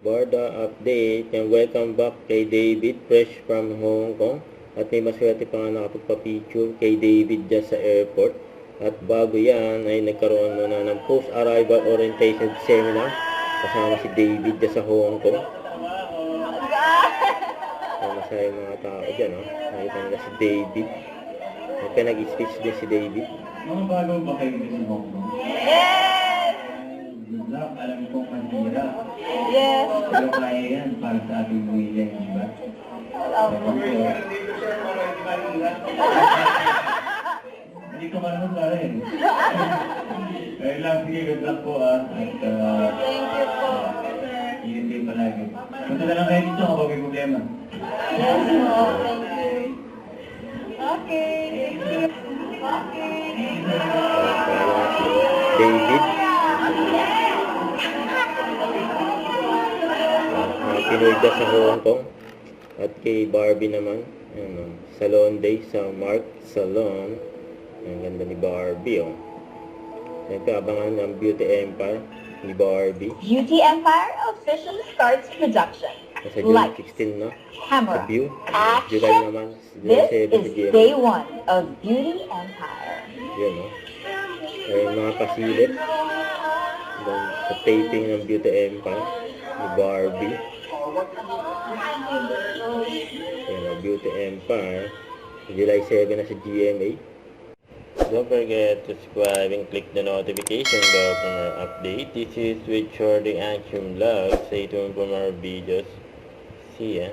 Borda update. Yan, welcome back kay David, fresh from Hong Kong. At may maswerte pa nga nakapagpa-picture kay David dyan sa airport. At bago yan ay nagkaroon muna ng post-arrival orientation seminar. Kasama si David dyan sa Hong Kong. Masaya yung mga tao dyan, no? Nakita nila si David. May pinag-speech din si David. Mga bago ba kayo din sa Hong Kong? Yes! Good luck, alam ko kanina. Yes! Pero kaya yan para sa ating William, di ba? Hindi ko marunong pa rin. Kaya lang, sige, good luck po At Thank you po. yun din palagi. Punta na lang kayo dito kapag may problema. Yes po, thank you. Okay, thank you. Okay. David. Pinoy dyan sa Hong Kong. At kay Barbie naman. Ayan, Salon Day sa Mark Salon. Ang ganda ni Barbie, oh. Siyempre, abangan ang Beauty Empire ni Barbie. Beauty Empire officially starts production. Sa June 16, no? Sa Camera. View. Action. July naman. This July 7 sa is GMA. day 1 of Beauty Empire. Yan, no? Ay, mga kasilip. Sa taping ng Beauty Empire ni Barbie. Yan, Beauty Empire. July 7 na sa GMA. Don't forget to subscribe and click the notification bell for more update. This is with Shorty Action Vlog. Stay tuned for more videos. See ya.